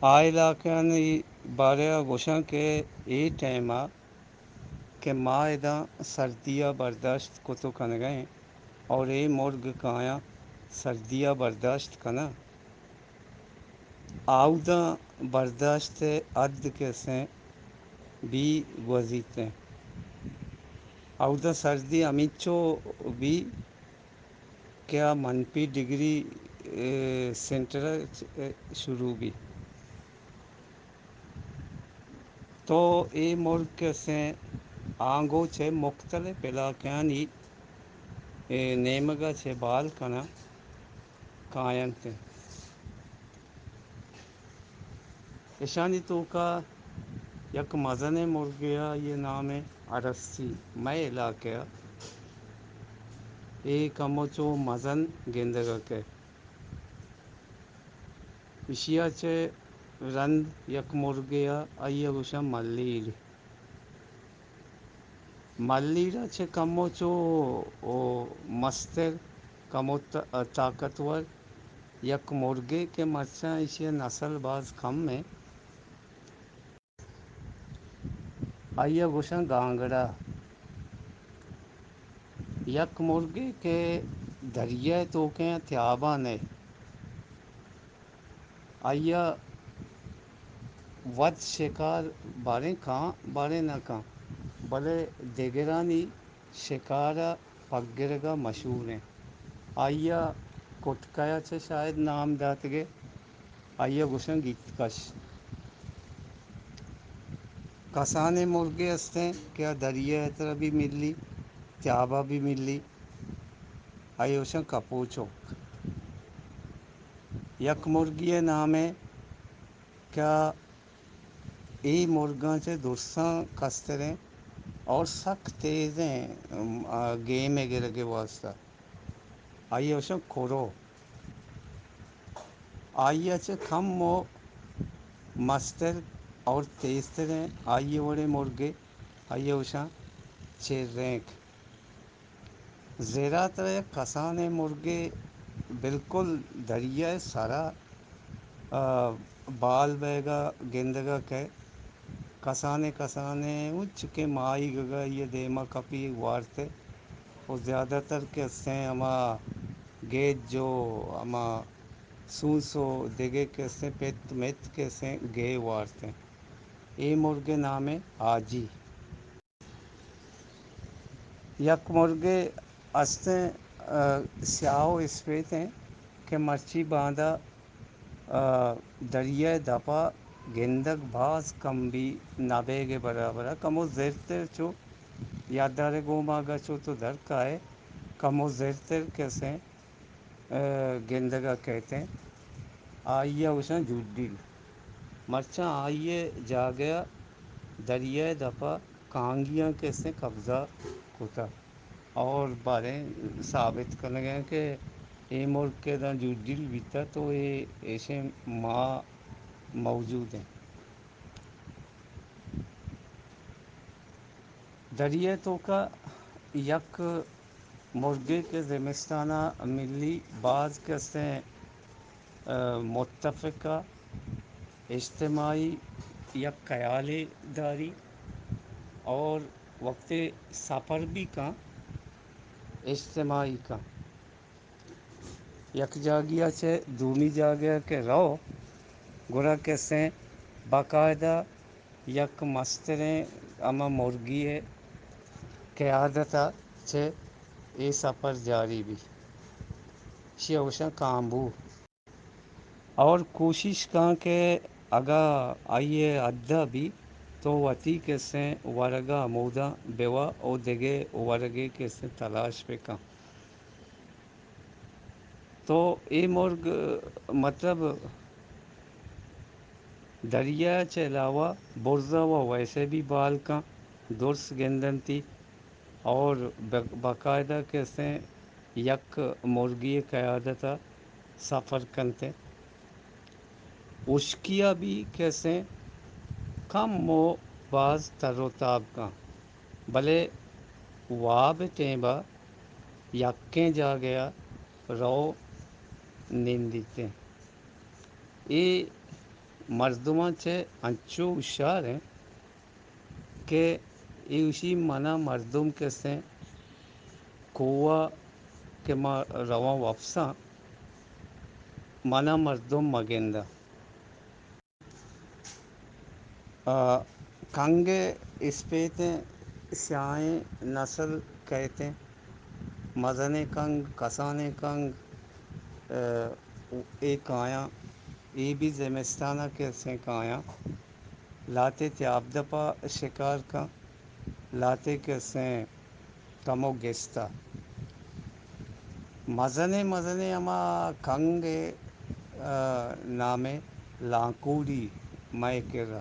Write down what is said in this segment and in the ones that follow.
آ علاقے بارے گوشن کے یہ ٹائم کہ ماں ادا سردیاں برداشت کو تو کن گئے اور اے مرغ کایا سردیاں برداشت کنا آؤدہ برداشت عد کے سیں بھی گزیتے آؤدہ سردی امیچو بھی کیا منفی ڈگری سینٹر شروع بھی تو یہ ملک سے آنگو چھ مختلف علاقانی نیمگا چھ بال کنا کائن تھے ایشانی تو کا یک مزن مرغیا یہ نام ہے ارسی میں علاقہ ایک کموچو مزن گیندگ کے اشیا چ رند یک مرغیا آئیے گوشا ملیر ملیرا چ کمو چو مستر کمو طاقتور یک مرغے کے مرچا اسے نسل باز کم میں آئیے گوشن گانگڑا یک مرغے کے دریا توکیں تیابا نے آیا ود شکار باریں کاں باریں نہ کاں بلے دیگرانی شکارا پگرگا مشہور ہیں آئیا کٹکیا سے شاید نام دات گے آئیے گوشن گیت کش کسانے مرغے ہستے کیا دریا طرح بھی مل لی چابا بھی مل لی آئیے گوشن کپوچو یک مرغی نام ہے کیا ای مرگاں سے دوساں کستریں اور سخت تیزیں گیم وغیرہ کے واسطہ آئیے وشن کورو آئیے سے کم و مستر اور تیز تریں آئیے بڑے مرغے آئیے وشاں چیر رینک زیرہ تر کسان مرغے بالکل دریا سارا بال بیگا گندگا کے کسانے اچ کے مائی گگا یہ دیما کپی وارتے اور زیادہ تر کے ہما گیت جو ہما سو سو دگے کیسے پت مت کیسے گئے وارتے ہیں اے مرغے نام ہے آجی یک مرغے استے سیاہو اسپیت ہیں کہ مرچی باندھا دریا دپا گندگ باز کم بھی نابے کے برابر کم و زیرتے چو یاددارے گوم آگا چو تو در کا ہے کم و زیرتر کیسے گندگا کہتے ہیں آئیے اسن جھوٹ ڈل مرچاں آئیے جا گیا دریائے دفع کانگیاں کیسے قبضہ ہوتا اور باریں ثابت کرنے گئے کہ یہ ملک کے جو دل بیتا تو یہ ایسے ماں موجود ہیں دریا تو کا یک مرغے کے زمستانہ ملی بعض کیسے متفقہ اجتماعی یا خیالی داری اور وقت سفر بھی کا اجتماعی کا یک جاگیا سے دومی جاگیا کے رہو گرا کیسے باقاعدہ یک مستریں اما مرغی ہے قیادت سے یہ سفر جاری بھی شیوشا کامبو اور کوشش کاں کہ اگا آئیے ادھا بھی تو وتی کے سیں ورگا مودہ بیوا اور دگے ورگے کے سے تلاش پہ کاں تو یہ مرغ مطلب دریا کے علاوہ برزہ و ویسے بھی بال کا درس گندنتی اور باقاعدہ کیسے یک مرغی قیادت سفر کنتے اشکیا بھی کیسے کم و بعض تر و تاب کا بھلے واب ٹیبہ یکیں جا گیا رو نندتے مردمہ چے انچو ہوشیار ہیں کہ ایوشی منع مردم کے سے قوہ کہ ما رواں وفساں منع مردم مگندہ کنگے اسپیتیں سیائیں نسل کہتے مزن کنگ کسان کنگ ایک آیا ای بھی زمستانہ کے سے کایا لاتے تھے آبدپا شکار کا لاتے کے سیں کمو گستہ مزنے اما کنگ نامے لانکوڑی مئے کر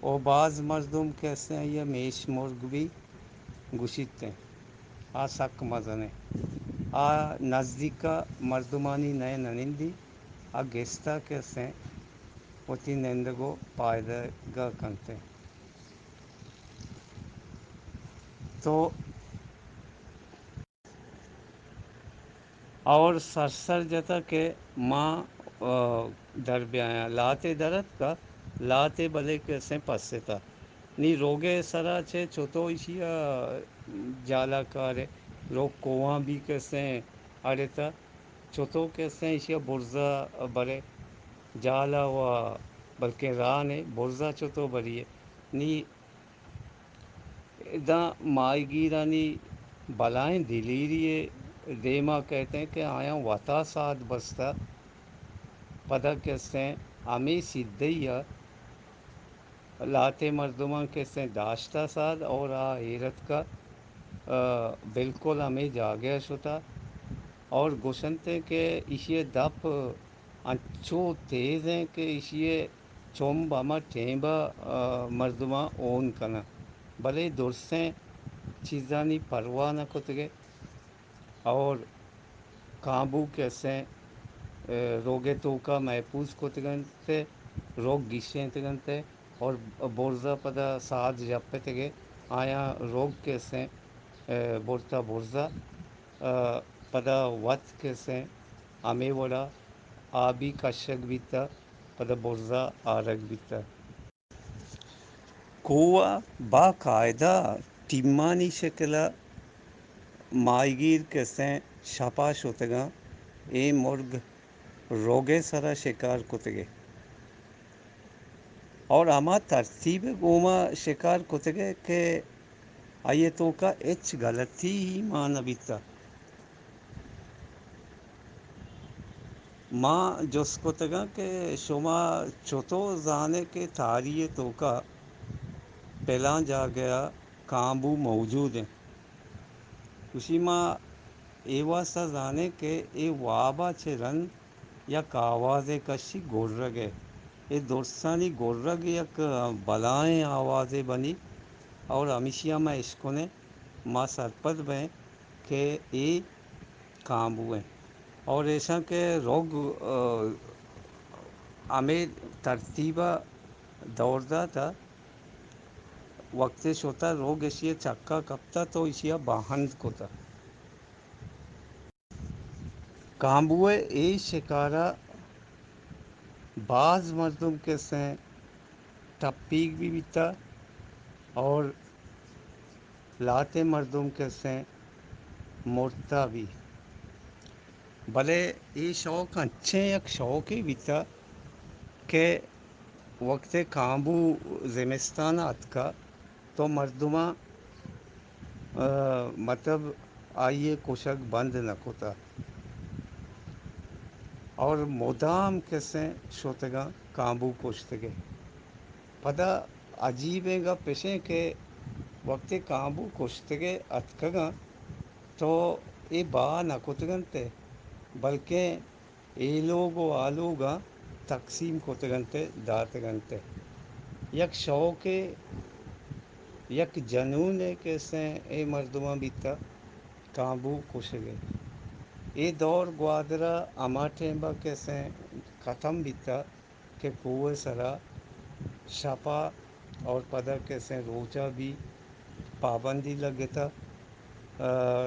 او بعض مردم کیسے ہیں یہ میش مرغ بھی گشیتے ہیں آ سک مزنے آ نزدیکا مردمانی نئے ننندی آ گیستا کیسے وتی نندگو پائیدہ گا کنتے تو اور سرسر جتا کہ ماں در بیاں لاتے درت کا لاتے بلے کیسے پسے تھا نی روگے سرا چھے چھوتو ایشیا جالا کارے روگ کوواں بھی کیسے آرےتا چھوتو کیسے ایشیا برزا برے جالا ہوا بلکہ راہ نے برزا چھوتو بریے نی اداں مائی گیرانی بلائیں دلیریے دیما کہتے ہیں کہ آیا وطا ساتھ بستا پدا کیسے ہمیں سدھیا لاتے مردمان کیسے داشتہ ساد اور حیرت کا بالکل ہمیں جاگیا شتا اور گوشنتے کہ اسے دپ انچو تیز ہیں کہ اسے چوم بما ٹیمبا مردمہ اون کنا بلے درسیں چیزانی پرواہ نہ کتگے اور کانبو کیسے روگے توکا محفوظ کتگن سے روگ گشیں تگنتے اور بورزا پدا ساتھ جپے تگے آیا روگ کیسے بورتا بورزا پدا وت کیسے ہمیں وڑا آبی کشک بیتا پدا برزا آرگ بیتا کوہ باقاعدہ ٹیمانی شکلہ مائی گیر کیسے شپا شتگاں اے مرگ روگے سرا شکار کتگے اور ہما ترتیب گوما شکار کتگے کہ آئیے تو کا اچ غلطی ہی ماں نبیتا ماں جس کو تگا کہ شما چوتو زانے کے تھاریے تو کا پہلاں جا گیا کانبو موجود ہیں اسی ماں ایواسا زانے کہ اے وابا چے رن یا آواز کشی گرگ یہ درسانی گرگ یک بلائیں آوازیں بنی اور ہمیشیا میں اسکونے ماں سرپد میں کہ ای کانبو ہیں اور ایسا کہ روگ ہمیں ترتیبہ دوڑتا تھا وقت شوتا روگ ایشیا چکا کپتا تو ایشیا باہند کو تھا کانبوئے ای شکارا بعض مردم کے سیں ٹپیک بھی بیتا اور لاتے مردم کے سیں مرتا بھی بھلے یہ شوق اچھے یک شوق ہی بیتا کہ وقت کانبو زمستان ات کا تو مردمہ مطلب آئیے کوشک بند نہ کوتا اور مدام کیسے شوتگاں کانبو کوشتگے پدا عجیبیں گا پیشیں کہ وقت کانبو کوشتگے اتکگاں تو یہ با نکوتگنتے بلکہ ای لوگ و آلوگاں تقسیم کتگنتے دات گنتے یک شوق یک جنون کیسے اے مردمہ بیتا کانبو کوشگے یہ دور گوادرا اما ٹیمبا کیسے ختم بیتا کہ کوہ سرا شپا اور پدا کیسے روچا بھی پابندی لگتا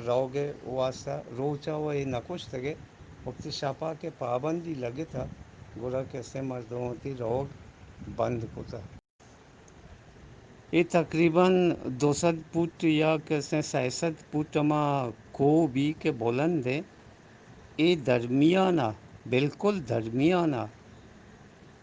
روگے واسطہ روچا وہ نکوش تگے وقت شپا کے پابندی لگے تھا گورا کیسے مردوں ہوتی روگ بند کوتا یہ تقریباً 200 فٹ یا کیسے 66 فٹ کو بھی کے بلند ہے یہ درمیانہ بالکل درمیانہ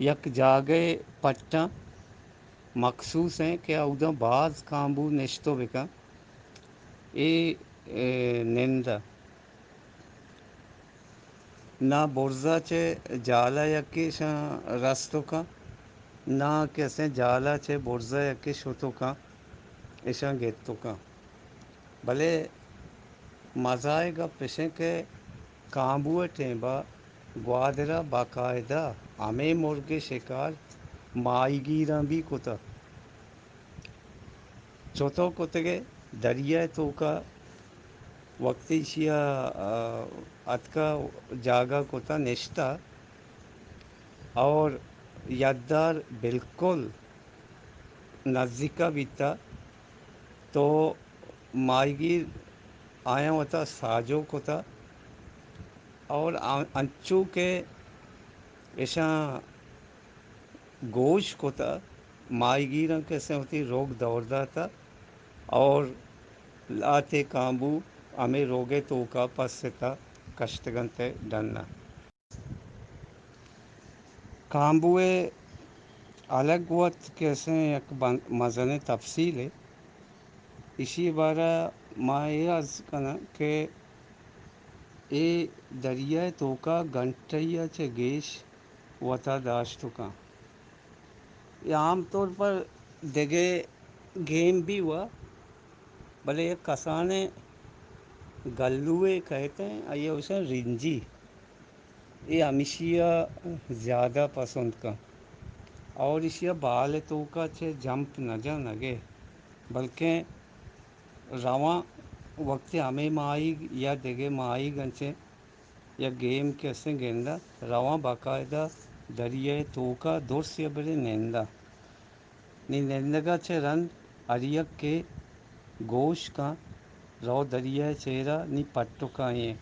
یک جاگے پٹا مخصوص ہیں کہ ادھر بعض کامبو نشتو بکا یہ نندا نہ برزا چے جالا یکی رستو کا نہ کیسے جالا چے برزا یکی شتو کا ایشاں گیتو کا بھلے مزہ آئے گا پیشے کے کامبوئے ٹیمبا گوادرا باقاعدہ ہمیں مرغے شکار ماہی گیراں بھی کتا چوتھو کتے دریا تو کا وقتی شیا اتکا جاگا کوتا نشتا اور یاددار بالکل نزدیکا بیتا تو ماہی گیر آیا ہوتا ساجو کوتا اور انچو کے ایسا گوشت کوتا ماہی گیروں کیسے ہوتی روگ دوڑتا تھا اور لاتے کامبو ہمیں روگے تو کا پس سے تھا کشت گنتے ڈننا کامبوئے الگ وقت کیسے ایک مزنے تفصیل ہے اسی بارہ ماں یہ عرض کنا کہ اے دریائے توکا گھنٹیا چے گیش وتا داشت کا یہ عام طور پر دیگے گیم بھی ہوا بھلے ایک کسانے گلوئے کہتے ہیں یہ اسے رنجی یہ ہمیشہ زیادہ پسند کا اور اسے بال تو کا چ جمپ نہ جا نگے بلکہ رواں وقت ہمیں ماہی یا دیگے ماہی گنچے یا گیم کیسے گیندا رواں باقاعدہ دریائے تو کا دور سے بڑے نیندا نی نندگا چ رن اریک کے گوشت کا رو دریائے چہرہ نی پٹو کا یہ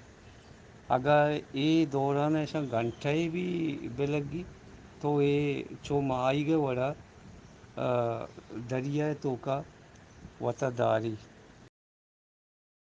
اگر یہ دوران ایسا گھنٹہ ہی بھی بے لگی تو یہ چو ماہی گے وڑا دریائے تو کا وطاداری